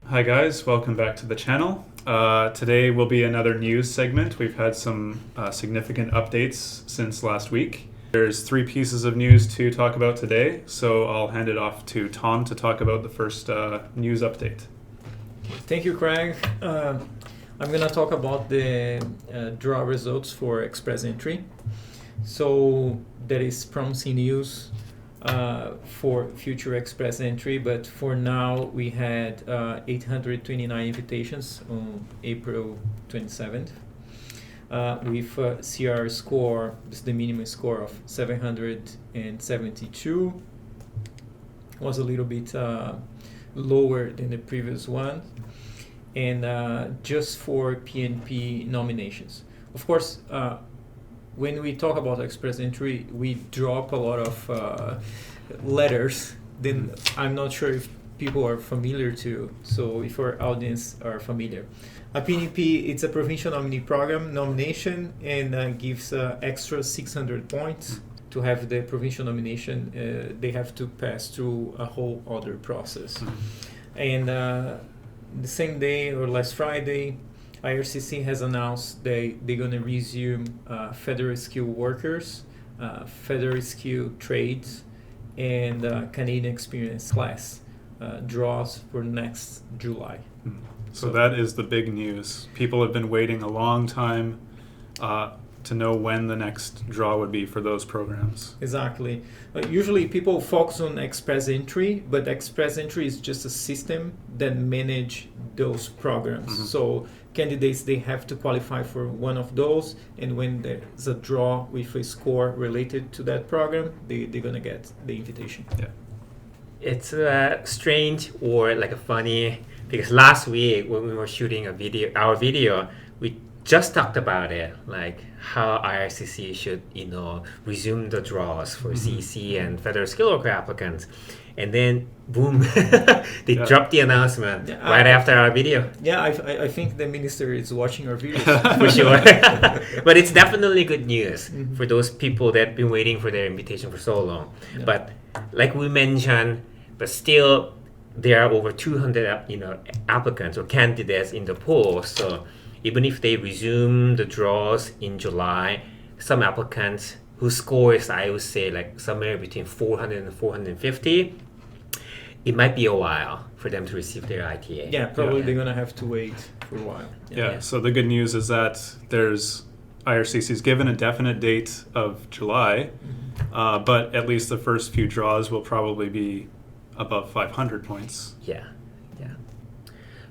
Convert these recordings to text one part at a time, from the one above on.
Hi guys, welcome back to the channel. Today will be another news segment. We've had some significant updates since last week. There's 3 pieces of news to talk about today, so I'll hand it off to Tom to talk about the first news update. Thank you, Craig. I'm going to talk about the draw results for Express Entry. So that is promising news for future Express Entry, but for now we had 829 invitations on April 27th with a CR score, this is the minimum score of 772. Was a little bit lower than the previous one, and just for PNP nominations. Of course, when we talk about Express Entry, we drop a lot of letters. Then I'm not sure if people are familiar to. So if our audience are familiar, a PNP, it's a provincial nominee program nomination, and gives extra 600 points. To have the provincial nomination, they have to pass through a whole other process. And the same day or last Friday, IRCC has announced they're going to resume federal skill workers, federal skill trades, and Canadian experience class draws for next July. So that is the big news. People have been waiting a long time to know when the next draw would be for those programs. Exactly. Usually people focus on Express Entry, but Express Entry is just a system that manage those programs. So candidates, they have to qualify for one of those, and when there's a draw with a score related to that program, they're going to get the invitation. Yeah. It's strange or like a funny, because last week when we were shooting our video, we just talked about it, like how IRCC should, resume the draws for CEC and federal skill worker applicants, and then boom, they dropped the announcement right after our video. Yeah, I think the minister is watching our video for sure. But it's definitely good news for those people that have been waiting for their invitation for so long. Yeah. But like we mentioned, but still there are over 200 applicants or candidates in the pool. So even if they resume the draws in July, some applicants whose scores, I would say, like somewhere between 400 and 450, it might be a while for them to receive their ITA. Yeah, probably they're going to have to wait for a while. Yeah, so the good news is that IRCC's given a definite date of July, but at least the first few draws will probably be above 500 points. Yeah.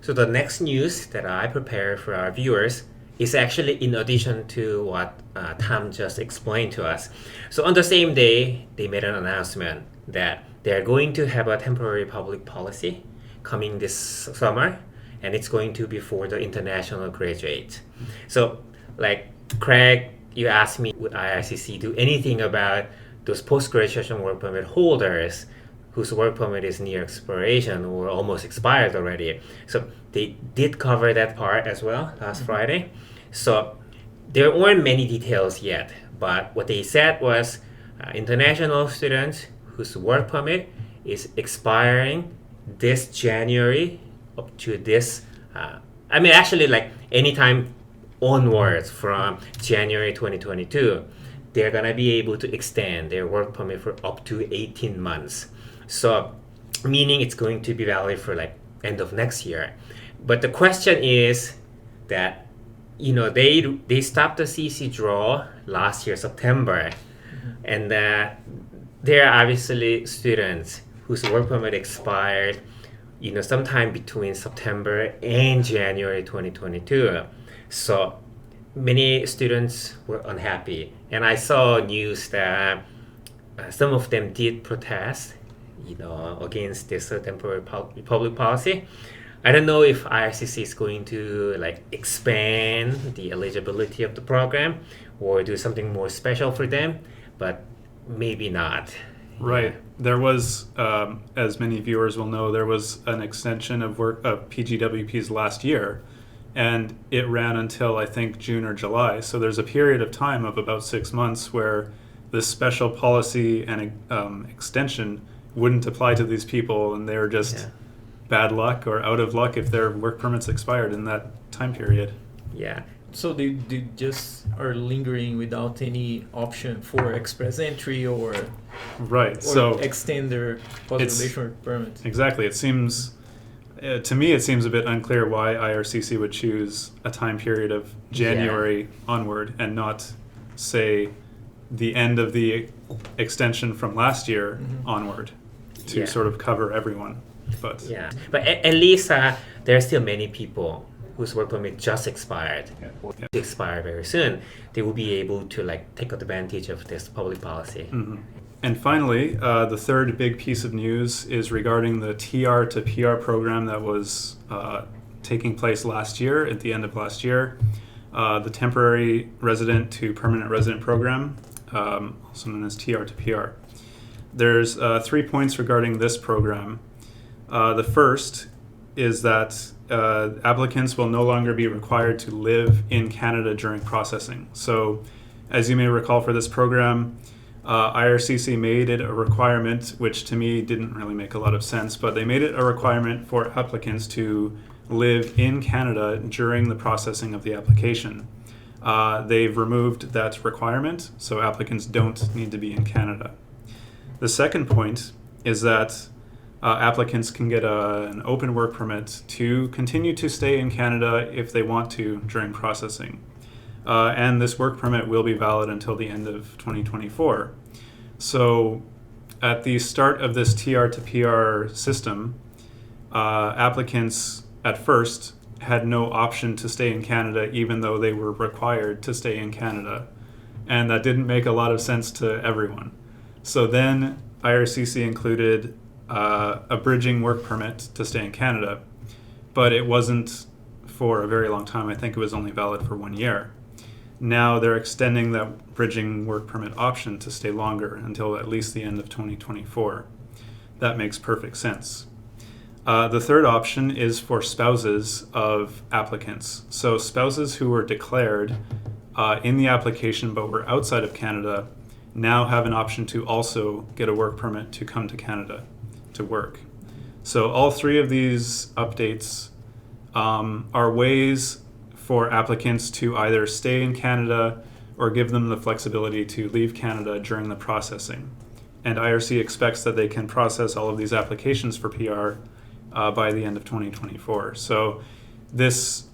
So the next news that I prepared for our viewers is actually in addition to what Tom just explained to us. So on the same day, they made an announcement that they're going to have a temporary public policy coming this summer, and it's going to be for the international graduates. So like Craig, you asked me, would IRCC do anything about those post-graduation work permit holders whose work permit is near expiration or almost expired already? So they did cover that part as well last Friday. So there weren't many details yet, but what they said was international students whose work permit is expiring this January up to this, actually like anytime onwards from January 2022, they're gonna be able to extend their work permit for up to 18 months. So, meaning it's going to be valid for like end of next year. But the question is that, they stopped the CEC draw last year, September, and there are obviously students whose work permit expired, sometime between September and January 2022. So, many students were unhappy, and I saw news that some of them did protest against this temporary public policy. I don't know if IRCC is going to like expand the eligibility of the program or do something more special for them, but maybe not. Right. There was, as many viewers will know, there was an extension of work of PGWP's last year, and it ran until I think June or July. So there's a period of time of about 6 months where this special policy and extension wouldn't apply to these people, and they were just bad luck or out of luck if their work permits expired in that time period. Yeah. So they just are lingering without any option for express entry or Right. or So extend their post-graduation work permit. exactly. It seems, to me, it seems a bit unclear why IRCC would choose a time period of January onward and not, say, the end of the extension from last year onward to sort of cover everyone. But Yeah, but at least there are still many people whose work permit just expired, or to expire very soon. They will be able to like take advantage of this public policy. And finally, the third big piece of news is regarding the TR to PR program that was taking place last year, at the end of last year. The temporary resident to permanent resident program, also known as TR to PR. There's 3 points regarding this program. The first is that applicants will no longer be required to live in Canada during processing. So, as you may recall for this program, IRCC made it a requirement, which to me didn't really make a lot of sense, but they made it a requirement for applicants to live in Canada during the processing of the application. They've removed that requirement, so applicants don't need to be in Canada. The second point is that applicants can get an open work permit to continue to stay in Canada if they want to during processing. And this work permit will be valid until the end of 2024. So at the start of this TR to PR system, applicants at first had no option to stay in Canada even though they were required to stay in Canada. And that didn't make a lot of sense to everyone. So then IRCC included a bridging work permit to stay in Canada, but it wasn't for a very long time. I think it was only valid for 1 year. Now they're extending that bridging work permit option to stay longer until at least the end of 2024. That makes perfect sense. The third option is for spouses of applicants. So spouses who were declared in the application but were outside of Canada now have an option to also get a work permit to come to Canada to work. So all three of these updates are ways for applicants to either stay in Canada or give them the flexibility to leave Canada during the processing. And IRC expects that they can process all of these applications for PR by the end of 2024. So this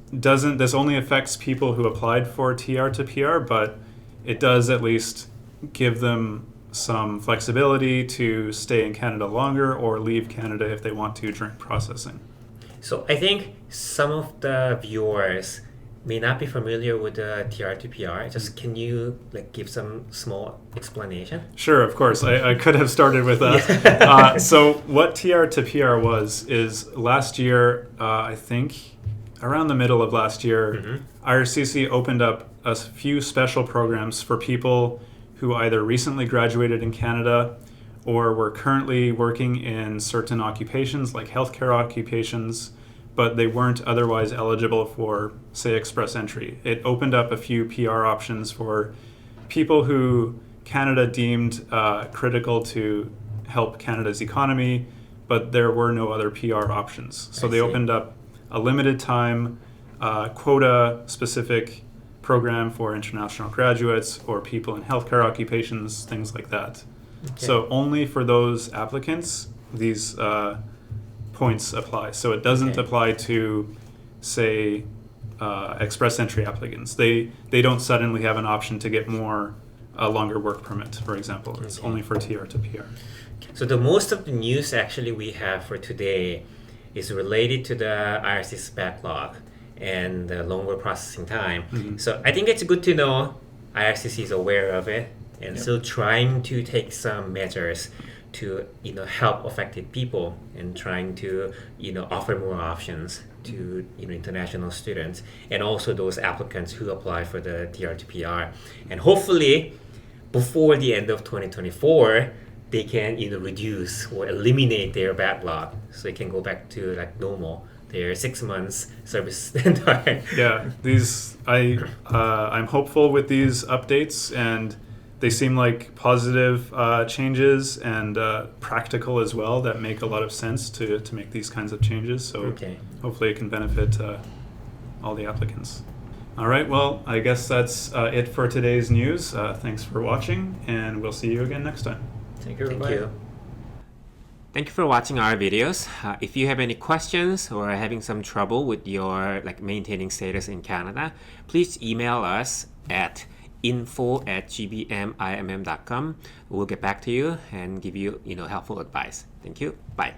only affects people who applied for TR to PR, but it does at least give them some flexibility to stay in Canada longer or leave Canada if they want to during processing. So I think some of the viewers may not be familiar with the TR to PR. Just can you like give some small explanation? Sure, of course. I could have started with that. So what TR to PR is last year, I think around the middle of last year, IRCC opened up a few special programs for people who either recently graduated in Canada or were currently working in certain occupations like healthcare occupations, but they weren't otherwise eligible for, say, express entry. It opened up a few PR options for people who Canada deemed critical to help Canada's economy, but there were no other PR options. So they opened up a limited time, quota-specific program for international graduates or people in healthcare occupations, things like that. Okay. So only for those applicants, these points apply. So it doesn't apply to, say, express entry applicants. They don't suddenly have an option to get a longer work permit, for example. It's only for TR to PR. So the most of the news actually we have for today is related to the IRC's backlog and the longer processing time. So I think it's good to know IRCC is aware of it and still trying to take some measures to help affected people and trying to offer more options to international students and also those applicants who apply for the TR to PR. And hopefully before the end of 2024 they can reduce or eliminate their backlog so they can go back to like normal, their 6 months service time. Yeah, I'm hopeful with these updates, and they seem like positive changes and practical as well, that make a lot of sense to make these kinds of changes. So Okay. hopefully it can benefit all the applicants. All right, well, I guess that's it for today's news. Thanks for watching, and we'll see you again next time. Thank you, Thank everybody. you. Thank you for watching our videos. If you have any questions or are having some trouble with your maintaining status in Canada, please email us at info@gbmimm.com. We'll get back to you and give you helpful advice. Thank you. Bye.